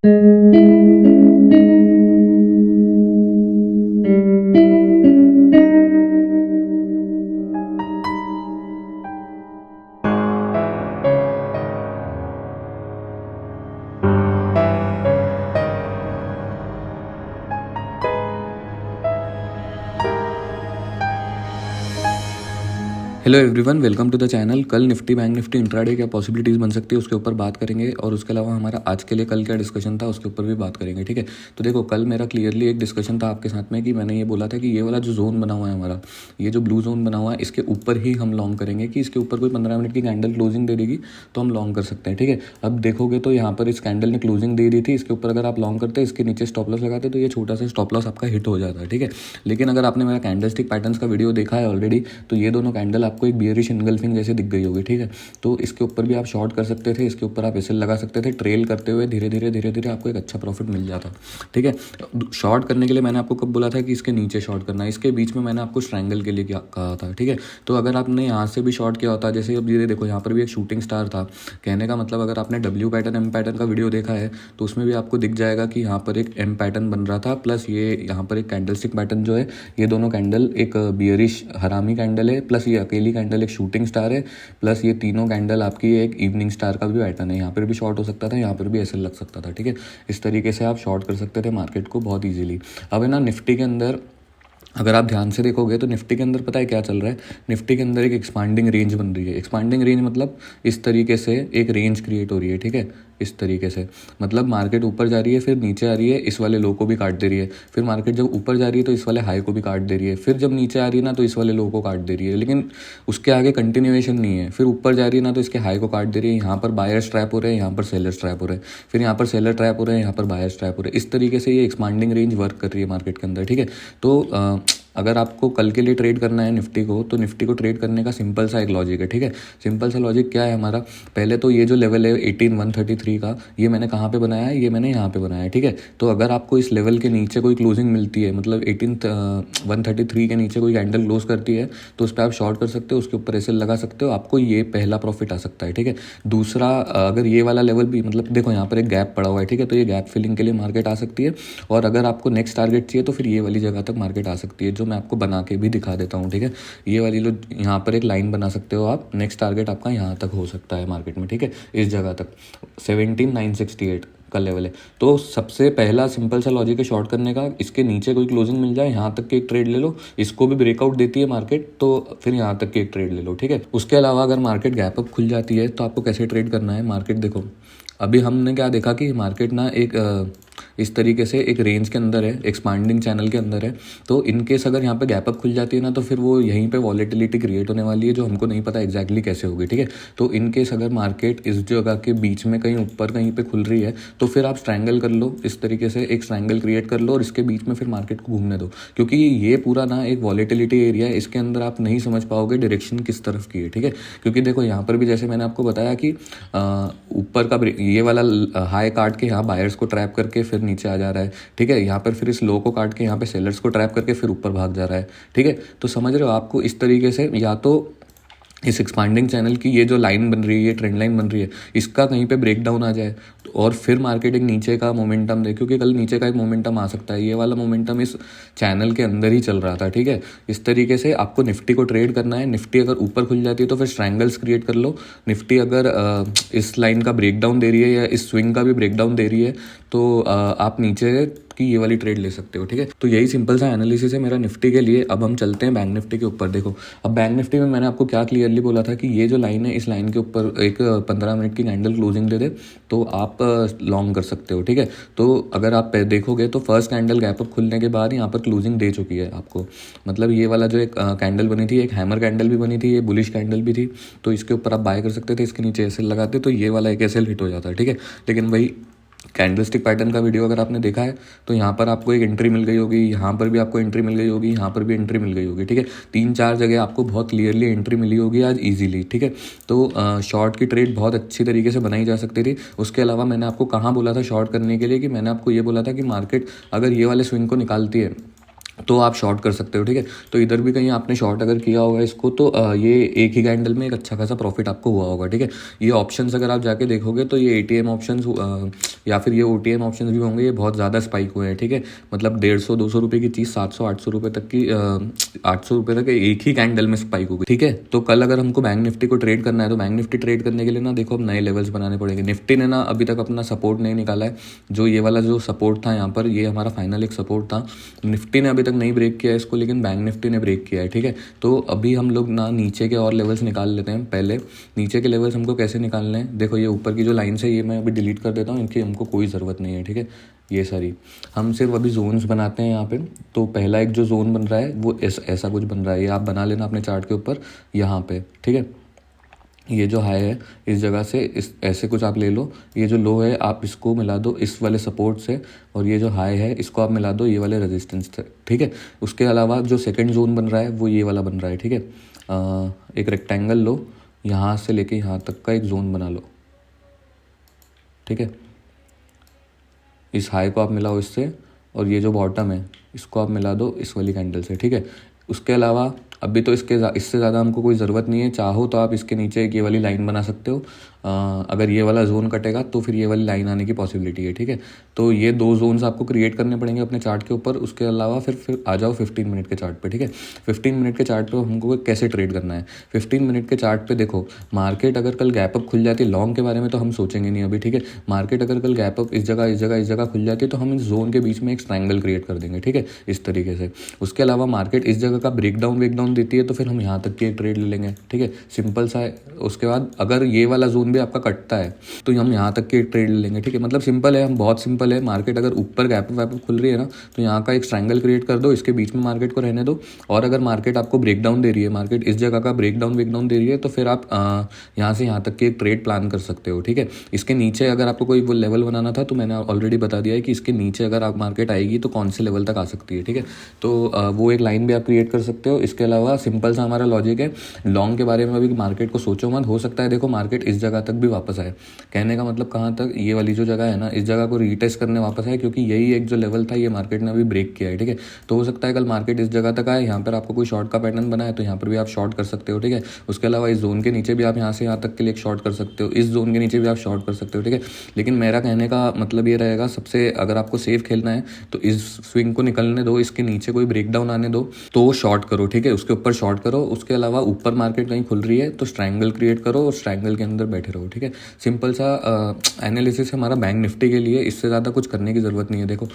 Hello everyone, welcome to the channel. कल Nifty bank Nifty intraday क्या possibilities बन सकती है उसके ऊपर बात करेंगे, और उसके अलावा हमारा आज के लिए कल क्या डिस्कशन था उसके ऊपर भी बात करेंगे। ठीक है, तो देखो कल मेरा क्लियरली एक डिस्कशन था आपके साथ में कि मैंने ये बोला था कि ये वाला जो जोन बना हुआ है हमारा, ये जो ब्लू जोन बना हुआ है, इसके ऊपर ही हम लॉन्ग करेंगे कि इसके ऊपर कोई 15 मिनट की कैंडल क्लोजिंग दे देगी तो हम लॉन्ग कर सकते हैं। ठीक है, अब देखोगे तो यहाँ पर इस कैंडल ने क्लोजिंग दे दी थी, इसके ऊपर अगर आप लॉन्ग करते इसके नीचे स्टॉप लॉस लगाते तो ये छोटा सा स्टॉप लॉस आपका हिट हो जाता है। ठीक है, लेकिन अगर आपने मेरा कैंडलस्टिक पैटर्न्स का वीडियो देखा है ऑलरेडी, तो ये दोनों कैंडल आपको एक बियरिश एंगल्फिंग जैसे दिख गई होगी। ठीक है, तो इसके ऊपर भी आप शॉर्ट कर सकते थे, इसके ऊपर आप एसएल लगा सकते थे, ट्रेल करते हुए धीरे धीरे आपको एक अच्छा प्रॉफिट मिल जाता। ठीक है, शॉर्ट करने के लिए मैंने आपको कब बोला था कि इसके नीचे शॉर्ट करना है, इसके बीच में मैंने आपको स्ट्रैंगल के लिए कहा था। ठीक है, तो अगर आपने यहाँ से भी शॉर्ट किया होता, जैसे अब धीरे देखो यहाँ पर भी एक शूटिंग स्टार था, कहने का मतलब अगर आपने डब्ल्यू पैटर्न एम पैटर्न का वीडियो देखा है तो उसमें भी आपको दिख जाएगा कि यहाँ पर एक एम पैटर्न बन रहा था, प्लस ये यहाँ पर एक कैंडलस्टिक पैटर्न जो है, ये दोनों कैंडल एक बियरिश हरामी कैंडल है, प्लस ये अकेली कैंडल एक शूटिंग स्टार है, प्लस ये तीनों कैंडल आपकी एक इवनिंग स्टार का भी पैटर्न है। यहाँ पर भी शॉर्ट हो सकता था, यहाँ पर भी एसएल लग सकता था। ठीक है, इस तरीके से आप शॉर्ट कर सकते थे मार्केट को बहुत ईजिली। अब है ना, निफ्टी के अंदर अगर आप ध्यान से देखोगे तो निफ्टी के अंदर पता है क्या चल रहा है, निफ्टी के अंदर एक एक्सपांडिंग रेंज बन रही है। एक्सपांडिंग रेंज मतलब इस तरीके से एक रेंज क्रिएट हो रही है। ठीक है, इस तरीके से मतलब मार्केट ऊपर जा रही है, फिर नीचे आ रही है, इस वाले लो को भी काट दे रही है, फिर मार्केट जब ऊपर जा रही है तो इस वाले हाई को भी काट दे रही है, फिर जब नीचे आ रही है ना तो इस वाले लो को काट दे रही है, लेकिन उसके आगे कंटिन्यूएशन नहीं है। फिर ऊपर जा रही है ना तो इसके हाई को काट दे रही है, यहाँ पर बायर्स ट्रैप हो रहे हैं, यहाँ पर सेलर्स ट्रैप हो रहे हैं, फिर यहाँ पर सेलर ट्रैप हो रहे हैं, यहाँ पर बायर्स ट्रैप हो रहे हैं। इस तरीके से ये एक्सपांडिंग रेंज वर्क कर रही है मार्केट के अंदर। ठीक है, तो अगर आपको कल के लिए ट्रेड करना है निफ्टी को, तो निफ्टी को ट्रेड करने का सिंपल सा एक लॉजिक है। ठीक है, सिंपल सा लॉजिक क्या है हमारा, पहले तो ये जो लेवल है 18133 का, ये मैंने कहाँ पे बनाया है, ये मैंने यहाँ पे बनाया है। ठीक है, तो अगर आपको इस लेवल के नीचे कोई क्लोजिंग मिलती है, मतलब 18133 के नीचे कोई कैंडल क्लोज करती है, तो उस पर आप शॉर्ट कर सकते हो, उसके ऊपर एसएल लगा सकते हो, आपको ये पहला प्रॉफिट आ सकता है। ठीक है, दूसरा, अगर ये वाला लेवल भी, मतलब देखो यहाँ पर एक गैप पड़ा हुआ है, ठीक है, तो ये गैप फिलिंग के लिए मार्केट आ सकती है, और अगर आपको नेक्स्ट टारगेट चाहिए तो फिर ये वाली जगह तक मार्केट आ सकती है, जो मैं आपको बना के भी दिखा देता हूँ। ठीक है, ये वाली लो, यहाँ पर एक लाइन बना सकते हो आप, नेक्स्ट टारगेट आपका यहाँ तक हो सकता है मार्केट में। ठीक है, इस जगह तक 17968 का लेवल है। तो सबसे पहला सिंपल सा लॉजिक है शॉर्ट करने का, इसके नीचे कोई क्लोजिंग मिल जाए, यहाँ तक की एक ट्रेड ले लो, इसको भी ब्रेकआउट देती है मार्केट तो फिर यहाँ तक की एक ट्रेड ले लो। ठीक है, उसके अलावा अगर मार्केट गैप अप खुल जाती है तो आपको कैसे ट्रेड करना है, मार्केट देखो अभी हमने क्या देखा कि मार्केट ना एक इस तरीके से एक रेंज के अंदर है, एक्सपांडिंग चैनल के अंदर है, तो इनकेस अगर यहाँ पे गैप अप खुल जाती है ना तो फिर वो यहीं पे वॉलेटिलिटी क्रिएट होने वाली है, जो हमको नहीं पता एग्जैक्टली कैसे होगी। ठीक है, तो इनकेस अगर मार्केट इस जगह के बीच में कहीं ऊपर कहीं पे खुल रही है तो फिर आप स्ट्रैंगल कर लो, इस तरीके से एक स्ट्रैंगल क्रिएट कर लो और इसके बीच में फिर मार्केट को घूमने दो, क्योंकि ये पूरा ना एक वॉलेटिलिटी एरिया है, इसके अंदर आप नहीं समझ पाओगे डायरेक्शन किस तरफ की है। ठीक है, क्योंकि देखो यहाँ पर भी जैसे मैंने आपको बताया कि ऊपर का ये वाला हाई काट के यहाँ बायर्स को ट्रैप करके फिर नीचे आ जा रहा है। ठीक है, यहाँ पर फिर इस लो को काट के यहाँ पे सेलर्स को ट्रैप करके फिर ऊपर भाग जा रहा है। ठीक है, तो समझ रहे हो, आपको इस तरीके से या तो इस एक्सपांडिंग चैनल की ये जो लाइन बन रही है, ये ट्रेंड लाइन बन रही है, इसका कहीं पे ब्रेक डाउन आ जाए और फिर मार्केट एक नीचे का मोमेंटम दे, क्योंकि कल नीचे का एक मोमेंटम आ सकता है, ये वाला मोमेंटम इस चैनल के अंदर ही चल रहा था। ठीक है, इस तरीके से आपको निफ्टी को ट्रेड करना है। निफ्टी अगर ऊपर खुल जाती है तो फिर स्ट्रैंगल्स क्रिएट कर लो, निफ्टी अगर इस लाइन का ब्रेक डाउन दे रही है या इस स्विंग का भी ब्रेक डाउन दे रही है तो आप नीचे की ये वाली ट्रेड ले सकते हो। ठीक है, तो यही सिंपल सा एनालिसिस है मेरा निफ्टी के लिए। अब हम चलते हैं बैंक निफ्टी के ऊपर। देखो अब बैंक निफ्टी में मैंने आपको क्या क्लियरली बोला था कि ये जो लाइन है, इस लाइन के ऊपर एक 15 मिनट की कैंडल क्लोजिंग दे दे तो आप लॉन्ग कर सकते हो। ठीक है, तो अगर आप देखोगे तो फर्स्ट कैंडल गैप अप खुलने के बाद यहाँ पर क्लोजिंग दे चुकी है आपको, मतलब ये वाला जो एक कैंडल बनी थी, एक हैमर कैंडल भी बनी थी, ये बुलिश कैंडल भी थी, तो इसके ऊपर आप बाय कर सकते थे, इसके नीचे एसएल लगाते तो ये वाला एक एसएल हिट हो जाता है। ठीक है, लेकिन वही कैंडलस्टिक पैटर्न का वीडियो अगर आपने देखा है तो यहाँ पर आपको एक एंट्री मिल गई होगी, यहाँ पर भी आपको एंट्री मिल गई होगी, यहाँ पर भी एंट्री मिल गई होगी। ठीक है, 3-4 जगह आपको बहुत क्लियरली एंट्री मिली होगी आज इजीली। ठीक है, तो शॉर्ट की ट्रेड बहुत अच्छी तरीके से बनाई जा सकती थी। उसके अलावा मैंने आपको कहाँ बोला था शॉर्ट करने के लिए, कि मैंने आपको ये बोला था कि मार्केट अगर ये वाले स्विंग को निकालती है तो आप शॉर्ट कर सकते हो, ठीक है। तो इधर भी कहीं आपने शॉर्ट अगर किया होगा इसको तो ये एक ही कैंडल में एक अच्छा खासा प्रॉफिट आपको हुआ होगा, ठीक है। ये ऑप्शंस अगर आप जाके देखोगे तो ये एटीएम ऑप्शंस या फिर ये ओटीएम ऑप्शंस भी होंगे, ये बहुत ज़्यादा स्पाइक हुए हैं, ठीक है। मतलब 150-200 रुपये की चीज़ 700-800 रुपये तक की 800 रुपये तक एक ही कैंडल में स्पाइक होगी, ठीक है। तो कल अगर हमको बैंक निफ्टी को ट्रेड करना है तो बैंक निफ्टी ट्रेड करने के लिए ना देखो अब नए लेवल्स बनाने पड़ेंगे। निफ्टी ने ना अभी तक अपना सपोर्ट नहीं निकाला है, जो ये वाला जो सपोर्ट था यहाँ पर, ये हमारा फाइनल एक सपोर्ट था। निफ्टी ने अभी तक नहीं ब्रेक किया है इसको, लेकिन बैंक निफ्टी ने ब्रेक किया है, ठीक है। तो अभी हम लोग ना नीचे के और लेवल्स निकाल लेते हैं। पहले नीचे के लेवल्स हमको कैसे निकालने हैं, देखो ये ऊपर की जो लाइन्स है ये मैं अभी डिलीट कर देता हूँ, इनकी हमको कोई ज़रूरत नहीं है, ठीक है। ये सारी हम सिर्फ अभी जोन्स बनाते हैं यहाँ पे। तो पहला एक जो जोन बन रहा है वो ऐसा कुछ बन रहा है, ये आप बना लेना अपने चार्ट के ऊपर यहाँ पे, ठीक है। ये जो हाई है इस जगह से इस ऐसे कुछ आप ले लो, ये जो लो है आप इसको मिला दो इस वाले सपोर्ट से, और ये जो हाई है इसको आप मिला दो ये वाले रेजिस्टेंस से, ठीक है। उसके अलावा जो सेकंड जोन बन रहा है वो ये वाला बन रहा है, ठीक है। एक रेक्टेंगल लो, यहाँ से लेके यहाँ तक का एक जोन बना लो, ठीक है। इस हाई को आप मिलाओ इससे, और ये जो बॉटम है इसको आप मिला दो इस वाली कैंडल से, ठीक है। उसके अलावा अभी तो इससे ज़्यादा हमको कोई ज़रूरत नहीं है, चाहो तो आप इसके नीचे एक ये वाली लाइन बना सकते हो। अगर ये वाला जोन कटेगा तो फिर ये वाली लाइन आने की पॉसिबिलिटी है, ठीक है। तो ये दो जोन्स आपको क्रिएट करने पड़ेंगे अपने चार्ट के ऊपर। उसके अलावा फिर आ जाओ 15 मिनट के चार्ट पे, ठीक है। 15 मिनट के चार्ट पे हमको कैसे ट्रेड करना है। 15 मिनट के चार्ट पे देखो, मार्केट अगर कल गैप अप खुल जाती है, लॉन्ग के बारे में तो हम सोचेंगे नहीं अभी, ठीक है। मार्केट अगर कल गैप अप इस जगह खुल जाती है तो हम इस जोन के बीच में एक ट्रायंगल क्रिएट कर देंगे, ठीक है, इस तरीके से। उसके अलावा मार्केट इस जगह का ब्रेकडाउन देती है तो फिर हम यहाँ तक की एक ट्रेड ले लेंगे, ठीक है, सिंपल सा है। उसके बाद अगर ये वाला जोन भी आपका कटता है तो हम यहाँ तक की एक ट्रेड ले लेंगे, ठीक है। मतलब सिंपल है, हम बहुत सिंपल है। मार्केट अगर ऊपर गैप अप खुल रही है ना तो यहाँ का एक ट्रायंगल क्रिएट कर दो, इसके बीच में मार्केट को रहने दो। और अगर मार्केट आपको ब्रेकडाउन दे रही है, मार्केट इस जगह का ब्रेकडाउन दे रही है तो फिर आप यहाँ से यहाँ तक की एक ट्रेड प्लान कर सकते हो, ठीक है। इसके नीचे अगर आपको कोई वो लेवल बनाना था तो मैंने ऑलरेडी बता दिया है कि इसके नीचे अगर आप मार्केट आएगी तो कौन से लेवल तक आ सकती है, ठीक है। तो वो एक लाइन भी आप क्रिएट कर सकते हो। इसके अलावा सिंपल सा हमारा लॉजिक है, लॉन्ग के बारे में अभी मार्केट को सोचो मत, हो सकता है देखो मार्केट इस जगह तक भी वापस आए। कहने का मतलब कहाँ तक, ये वाली जो जगह है ना इस जगह को रीटेस्ट करने वापस आए, क्योंकि यही एक जो लेवल था ये मार्केट ने अभी ब्रेक किया है, ठीक है। तो हो सकता है कल मार्केट इस जगह तक आए, यहाँ पर आपको कोई शॉर्ट का पैटर्न बना है तो यहाँ पर भी आप शॉर्ट कर सकते हो, ठीक है। उसके अलावा इस जोन के नीचे भी आप यहाँ से यहाँ तक के लिए एक शॉर्ट कर सकते हो, इस जोन के नीचे भी आप शॉर्ट कर सकते हो, ठीक है। लेकिन मेरा कहने का मतलब ये रहेगा, सबसे अगर आपको सेफ खेलना है तो इस स्विंग को निकलने दो, इसके नीचे कोई ब्रेकडाउन आने दो तो शॉर्ट करो, ठीक है, उसके ऊपर शॉर्ट करो। उसके अलावा ऊपर मार्केट कहीं खुल रही है तो ट्रायंगल क्रिएट करो और ट्रायंगल के अंदर बैठे रहो, ठीक है। सिंपल सा एनालिसिस है हमारा बैंक निफ्टी के लिए, इससे ज़्यादा कुछ करने की ज़रूरत नहीं है, देखो,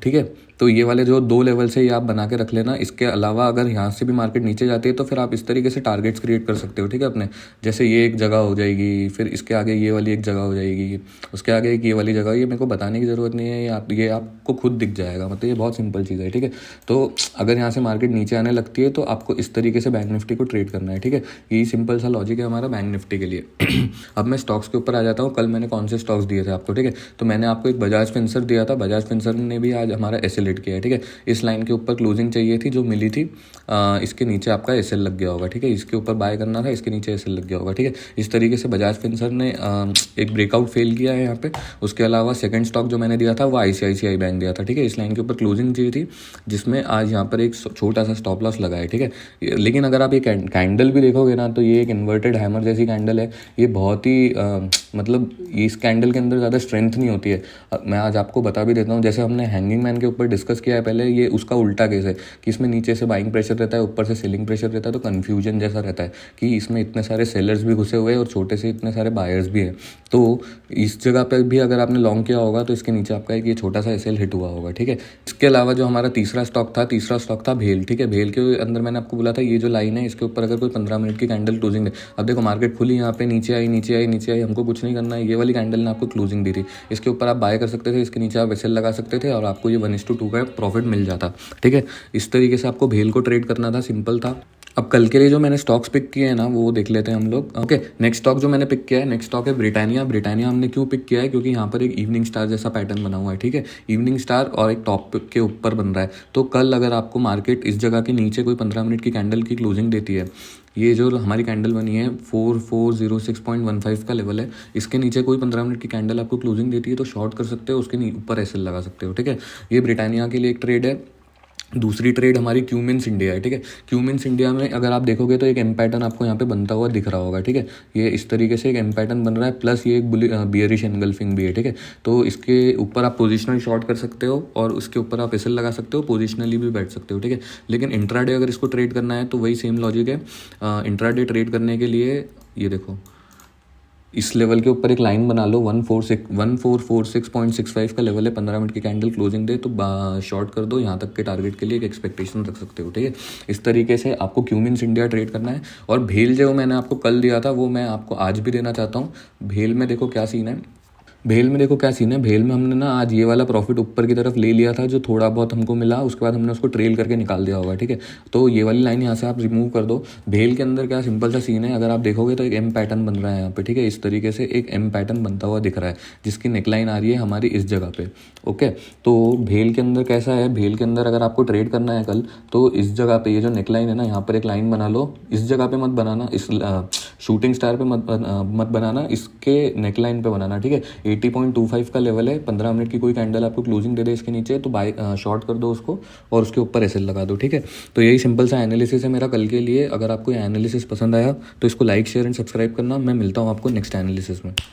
ठीक है। तो ये वाले जो दो लेवल से ये आप बना के रख लेना। इसके अलावा अगर यहाँ से भी मार्केट नीचे जाती है तो फिर आप इस तरीके से टारगेट्स क्रिएट कर सकते हो, ठीक है अपने। जैसे ये एक जगह हो जाएगी, फिर इसके आगे ये वाली एक जगह हो जाएगी, उसके आगे एक ये वाली जगह, ये मेरे को बताने की ज़रूरत नहीं है, ये आपको खुद दिख जाएगा, मतलब ये बहुत सिंपल चीज़ है, ठीक है। तो अगर यहाँ से मार्केट नीचे आने लगती है तो आपको इस तरीके से बैंक निफ्टी को ट्रेड करना है, ठीक है। यही सिंपल सा लॉजिक है हमारा बैंक निफ्टी के लिए। अब मैं स्टॉक्स के ऊपर आ जाता हूँ। कल मैंने कौन से स्टॉक्स दिए थे आपको, ठीक है। तो मैंने आपको एक बजाज फिंसर दिया था, बजाज फिंसर ने भी आज हमारा एसएल हिट किया है, ठीक है। इस लाइन के ऊपर क्लोजिंग चाहिए थी जो मिली थी, इसके नीचे आपका एसएल लग गया होगा, ठीक है। इसके ऊपर बाय करना था, इसके नीचे एसएल लग गया होगा, ठीक है। इस तरीके से बजाज फिंसर ने एक ब्रेकआउट फेल किया है यहाँ पे। उसके अलावा सेकंड स्टॉक जो मैंने दिया था वो आईसीआईसीआई बैंक दिया था, ठीक है। इस लाइन के ऊपर क्लोजिंग चाहिए थी जिसमें आज यहाँ पर एक छोटा सा स्टॉप लॉस लगा है, ठीक है। लेकिन अगर आप ये कैंडल भी देखोगे ना तो ये एक इन्वर्टेड हैमर जैसी कैंडल है। ये बहुत ही मतलब इस कैंडल के अंदर ज़्यादा स्ट्रेंथ नहीं होती है। मैं आज आपको बता भी देता हूँ, जैसे हमने हैंगिंग मैन के ऊपर डिस्कस किया है पहले, ये उसका उल्टा केस है कि इसमें नीचे से बाइंग प्रेशर रहता है, ऊपर से सेलिंग प्रेशर रहता है, तो कन्फ्यूजन जैसा रहता है कि इसमें इतने सारे सेलर्स भी घुसे हुए हैं और छोटे से इतने सारे बायर्स भी हैं। तो इस जगह पर भी अगर आपने लॉन्ग किया होगा तो इसके नीचे आपका एक ये छोटा सा एसएल हिट हुआ होगा, ठीक है। इसके अलावा जो हमारा तीसरा स्टॉक था भेल, ठीक है। भेल के अंदर मैंने आपको बोला था ये जो लाइन है इसके ऊपर अगर कोई 15 मिनट की कैंडल क्लोजिंग है, अब देखो मार्केट खुली यहाँ पे नीचे आई, हमको कुछ नहीं करना है। ये वाली कैंडल ने आपको क्लोजिंग दी थी, इसके ऊपर आप बाय कर सकते थे, इसके नीचे आप एसएल लगा सकते थे और आपको ये 1:2 का प्रॉफिट मिल जाता, ठीक है। इस तरीके से आपको भेल को ट्रेड करना था, सिंपल था। अब कल के लिए जो मैंने स्टॉक्स पिक किए हैं ना वो देख लेते हैं हम लोग। ओके, नेक्स्ट स्टॉक जो मैंने पिक किया है, नेक्स्ट स्टॉक है ब्रिटानिया हमने क्यों पिक किया है, क्योंकि यहाँ पर एक इवनिंग स्टार जैसा पैटर्न बना हुआ है, ठीक है। इवनिंग स्टार और एक टॉप के ऊपर बन रहा है। तो कल अगर आपको मार्केट इस जगह के नीचे कोई 15 मिनट की कैंडल की क्लोजिंग देती है, ये जो हमारी कैंडल बनी है 4406.15 का लेवल है, इसके नीचे कोई 15 मिनट की कैंडल आपको क्लोजिंग देती है तो शॉर्ट कर सकते हो, उसके ऊपर एसएल लगा सकते हो, ठीक है। ये ब्रिटानिया के लिए एक ट्रेड है। दूसरी ट्रेड हमारी क्यूमिंस इंडिया है, ठीक है। क्यूमिंस इंडिया में अगर आप देखोगे तो एक एम पैटर्न आपको यहाँ पे बनता हुआ दिख रहा होगा, ठीक है। ये इस तरीके से एक एम पैटर्न बन रहा है, प्लस ये एक बियरिश एनगल्फिंग भी है, ठीक है। तो इसके ऊपर आप पोजिशनल शॉर्ट कर सकते हो और उसके ऊपर आप एसएल लगा सकते हो, पोजिशनली भी बैठ सकते हो, ठीक है। लेकिन इंट्राडे अगर इसको ट्रेड करना है तो वही सेम लॉजिक है। इंट्राडे ट्रेड करने के लिए ये देखो, इस लेवल के ऊपर एक लाइन बना लो, 1446.65 का लेवल है, 15 मिनट की कैंडल क्लोजिंग दे तो शॉर्ट कर दो, यहाँ तक के टारगेट के लिए एक एक्सपेक्टेशन रख सकते हो, ठीक है। इस तरीके से आपको क्यूमिंस इंडिया ट्रेड करना है। और भेल जो मैंने आपको कल दिया था वो मैं आपको आज भी देना चाहता हूँ। भेल में देखो क्या सीन है, भेल में देखो क्या सीन है। भेल में हमने ना आज ये वाला प्रॉफिट ऊपर की तरफ ले लिया था, जो थोड़ा बहुत हमको मिला, उसके बाद हमने उसको ट्रेल करके निकाल दिया होगा, ठीक है। तो ये वाली लाइन यहाँ से आप रिमूव कर दो। भेल के अंदर क्या सिंपल सा सीन है, अगर आप देखोगे तो एक एम पैटर्न बन रहा है यहाँ पे, ठीक है। इस तरीके से एक एम पैटर्न बनता हुआ दिख रहा है, जिसकी नेकलाइन आ रही है हमारी इस जगह पे, ओके। तो भेल के अंदर कैसा है, भेल के अंदर अगर आपको ट्रेड करना है कल, तो इस जगह पे ये जो नेकलाइन है ना, यहाँ पर एक लाइन बना लो। इस जगह पे मत बनाना, इस शूटिंग स्टार पे मत बनाना, इसके नेकलाइन पे बनाना, ठीक है। 80.25 का लेवल है, 15 मिनट की कोई कैंडल आपको क्लोजिंग दे दे इसके नीचे तो बाय शॉर्ट कर दो उसको और उसके ऊपर एसएल लगा दो, ठीक है। तो यही सिंपल सा एनालिसिस है मेरा कल के लिए। अगर आपको ये एनालिसिस पसंद आया तो इसको लाइक शेयर एंड सब्सक्राइब करना। मैं मिलता हूँ आपको नेक्स्ट एनालिसिस में।